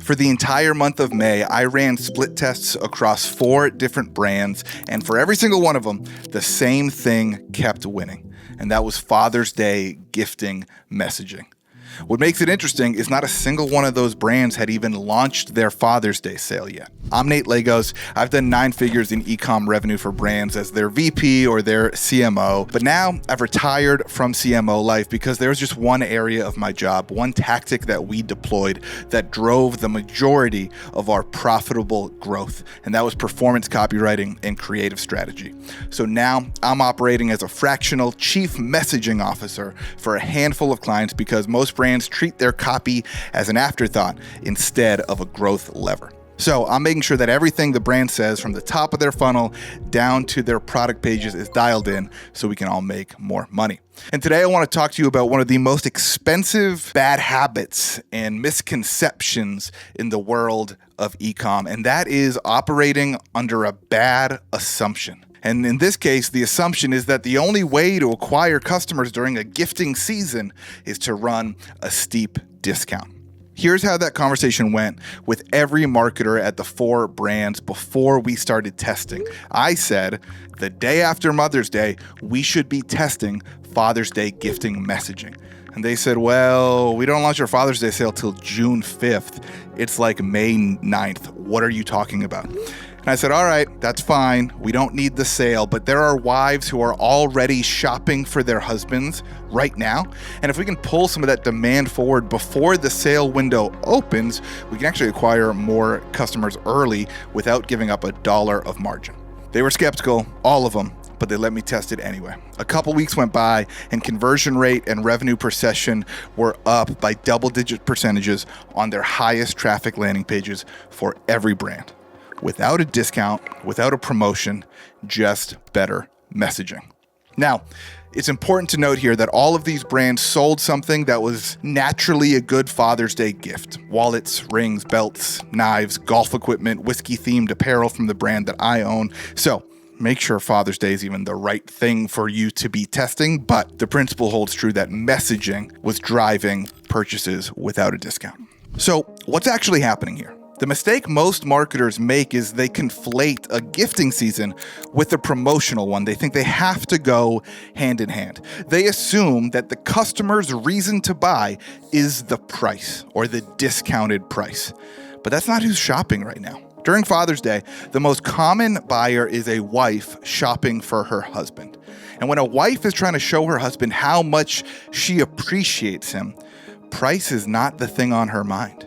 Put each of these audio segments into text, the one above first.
For the entire month of May, I ran split tests across 4 different brands, and for every single one of them, the same thing kept winning, and that was Father's Day gifting messaging. What makes it interesting is not a single one of those brands had even launched their Father's Day sale yet. I'm Nate Lagos. I've done 9 figures in e-com revenue for brands as their VP or their CMO, but now I've retired from CMO life because there was just one area of my job, one tactic that we deployed that drove the majority of our profitable growth, and that was performance copywriting and creative strategy. So now I'm operating as a fractional chief messaging officer for a handful of clients because most brands treat their copy as an afterthought instead of a growth lever. So I'm making sure that everything the brand says from the top of their funnel down to their product pages is dialed in so we can all make more money. And today I want to talk to you about one of the most expensive bad habits and misconceptions in the world of e-com, and that is operating under a bad assumption. And in this case, the assumption is that the only way to acquire customers during a gifting season is to run a steep discount. Here's how that conversation went with every marketer at the 4 brands before we started testing. I said, the day after Mother's Day, we should be testing Father's Day gifting messaging. And they said, well, we don't launch our Father's Day sale till June 5th. It's like May 9th. What are you talking about? And I said, all right, that's fine. We don't need the sale, but there are wives who are already shopping for their husbands right now. And if we can pull some of that demand forward before the sale window opens, we can actually acquire more customers early without giving up $1 of margin. They were skeptical, all of them, but they let me test it anyway. A couple weeks went by and conversion rate and revenue per session were up by double-digit percentages on their highest traffic landing pages for every brand. Without a discount, without a promotion, just better messaging. Now, it's important to note here that all of these brands sold something that was naturally a good Father's Day gift. Wallets, rings, belts, knives, golf equipment, whiskey-themed apparel from the brand that I own. So make sure Father's Day is even the right thing for you to be testing, but the principle holds true that messaging was driving purchases without a discount. So what's actually happening here? The mistake most marketers make is they conflate a gifting season with a promotional one. They think they have to go hand in hand. They assume that the customer's reason to buy is the price or the discounted price. But that's not who's shopping right now. During Father's Day, the most common buyer is a wife shopping for her husband. And when a wife is trying to show her husband how much she appreciates him, price is not the thing on her mind.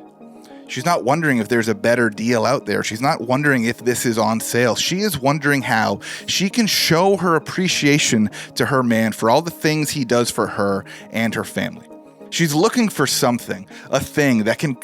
She's not wondering if there's a better deal out there. She's not wondering if this is on sale. She is wondering how she can show her appreciation to her man for all the things he does for her and her family. She's looking for something, a thing that can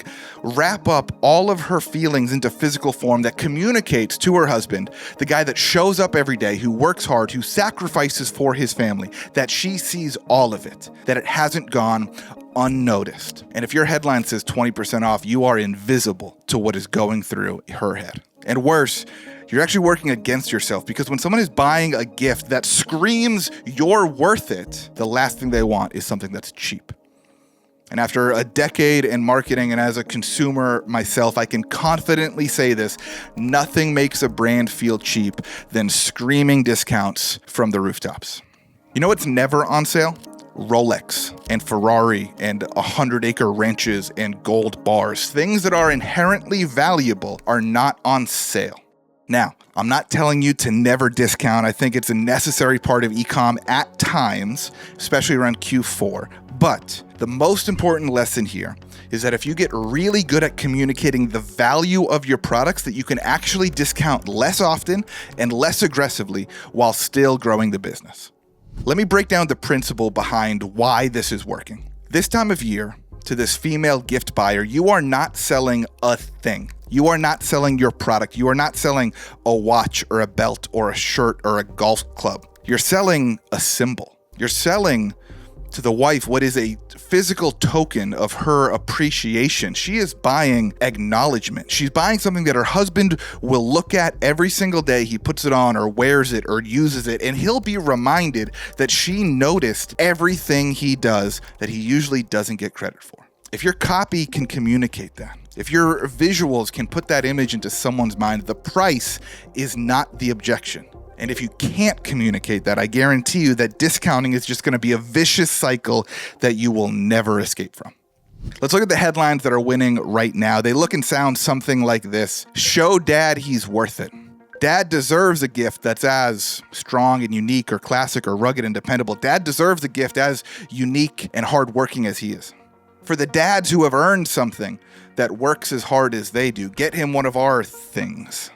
wrap up all of her feelings into physical form that communicates to her husband, the guy that shows up every day, who works hard, who sacrifices for his family, that she sees all of it, that it hasn't gone unnoticed. And if your headline says 20% off, you are invisible to what is going through her head. And worse, you're actually working against yourself because when someone is buying a gift that screams you're worth it, the last thing they want is something that's cheap. And after a decade in marketing and as a consumer myself, I can confidently say this: nothing makes a brand feel cheap than screaming discounts from the rooftops. You know what's never on sale? Rolex and Ferrari and 100-acre ranches and gold bars. Things that are inherently valuable are not on sale. Now, I'm not telling you to never discount. I think it's a necessary part of e-com at times, especially around Q4. But the most important lesson here is that if you get really good at communicating the value of your products, that you can actually discount less often and less aggressively while still growing the business. Let me break down the principle behind why this is working. This time of year, to this female gift buyer, you are not selling a thing. You are not selling your product. You are not selling a watch or a belt or a shirt or a golf club. You're selling a symbol. You're selling to the wife what is a physical token of her appreciation. She is buying acknowledgement. She's buying something that her husband will look at every single day he puts it on or wears it or uses it, and he'll be reminded that she noticed everything he does that he usually doesn't get credit for. If your copy can communicate that, if your visuals can put that image into someone's mind, the price is not the objection. And if you can't communicate that, I guarantee you that discounting is just going to be a vicious cycle that you will never escape from. Let's look at the headlines that are winning right now. They look and sound something like this. Show dad he's worth it. Dad deserves a gift that's as strong and unique or classic or rugged and dependable. Dad deserves a gift as unique and hardworking as he is. For the dads who have earned something that works as hard as they do, get him one of our things.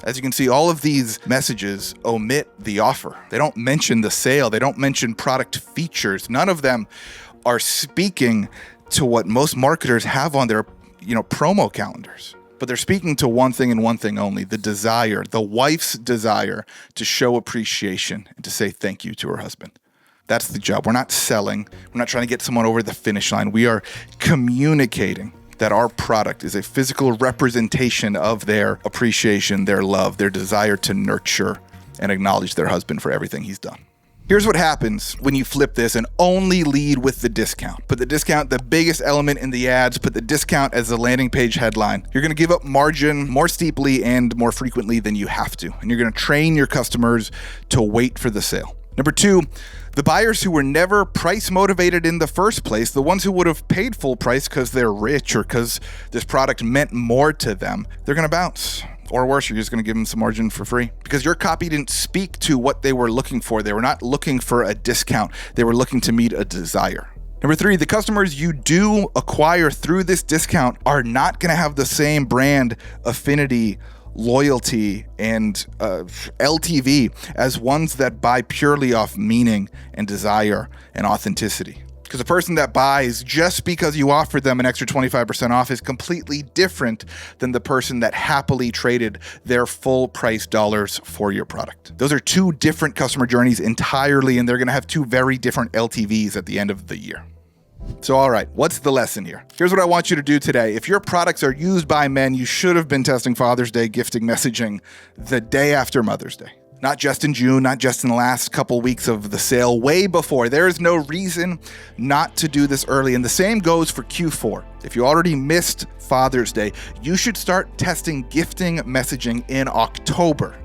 As you can see, all of these messages omit the offer. They don't mention the sale. They don't mention product features. None of them are speaking to what most marketers have on their, promo calendars. But they're speaking to one thing and one thing only, the desire, the wife's desire to show appreciation and to say thank you to her husband. That's the job. We're not selling. We're not trying to get someone over the finish line. We are communicating that our product is a physical representation of their appreciation, their love, their desire to nurture and acknowledge their husband for everything he's done. Here's what happens when you flip this and only lead with the discount. Put the discount, the biggest element in the ads, put the discount as the landing page headline. You're going to give up margin more steeply and more frequently than you have to. And you're going to train your customers to wait for the sale. Number two, the buyers who were never price motivated in the first place, the ones who would have paid full price because they're rich or because this product meant more to them, they're going to bounce. Or worse, you're just going to give them some margin for free because your copy didn't speak to what they were looking for. They were not looking for a discount. They were looking to meet a desire. Number three, the customers you do acquire through this discount are not going to have the same brand affinity, loyalty, and LTV as ones that buy purely off meaning and desire and authenticity. Because a person that buys just because you offered them an extra 25% off is completely different than the person that happily traded their full price dollars for your product. Those are two different customer journeys entirely, and they're going to have two very different LTVs at the end of the year. So, all right, what's the lesson here? Here's what I want you to do today. If your products are used by men, you should have been testing Father's Day gifting messaging the day after Mother's Day. Not just in June, not just in the last couple weeks of the sale, way before. There is no reason not to do this early. And the same goes for Q4. If you already missed Father's Day, you should start testing gifting messaging in October.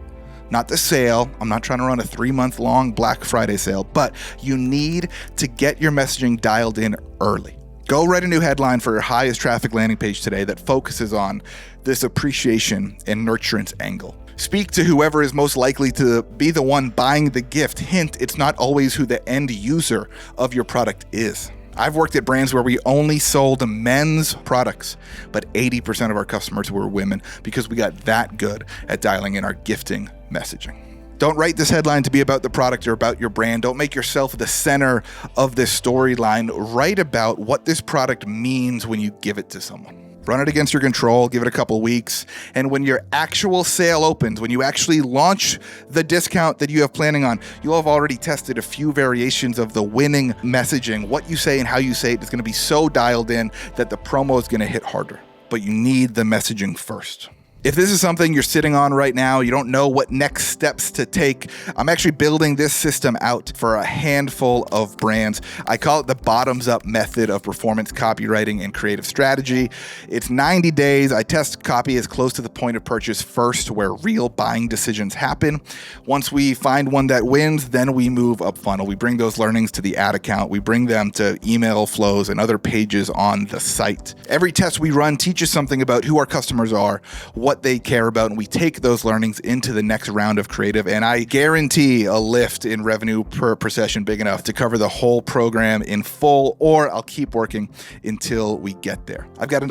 Not the sale. I'm not trying to run a 3-month-long Black Friday sale, but you need to get your messaging dialed in early. Go write a new headline for your highest traffic landing page today that focuses on this appreciation and nurturance angle. Speak to whoever is most likely to be the one buying the gift. Hint, it's not always who the end user of your product is. I've worked at brands where we only sold men's products, but 80% of our customers were women because we got that good at dialing in our gifting messaging. Don't write this headline to be about the product or about your brand. Don't make yourself the center of this storyline. Write about what this product means when you give it to someone. Run it against your control, give it a couple weeks, and when your actual sale opens, when you actually launch the discount that you have planning on, you'll have already tested a few variations of the winning messaging. What you say and how you say it is going to be so dialed in that the promo is going to hit harder. But you need the messaging first. If this is something you're sitting on right now, you don't know what next steps to take, I'm actually building this system out for a handful of brands. I call it the bottoms-up method of performance copywriting and creative strategy. It's 90 days. I test copy as close to the point of purchase first, where real buying decisions happen. Once we find one that wins, then we move up funnel. We bring those learnings to the ad account. We bring them to email flows and other pages on the site. Every test we run teaches something about who our customers are, what they care about, and we take those learnings into the next round of creative, and I guarantee a lift in revenue per session big enough to cover the whole program in full, or I'll keep working until we get there. I've got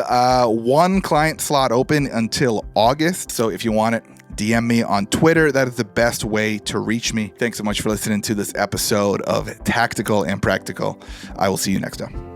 one client slot open until August, so if you want it, DM me on Twitter. That is the best way to reach me. Thanks so much for listening to this episode of Tactical and Practical. I will see you next time.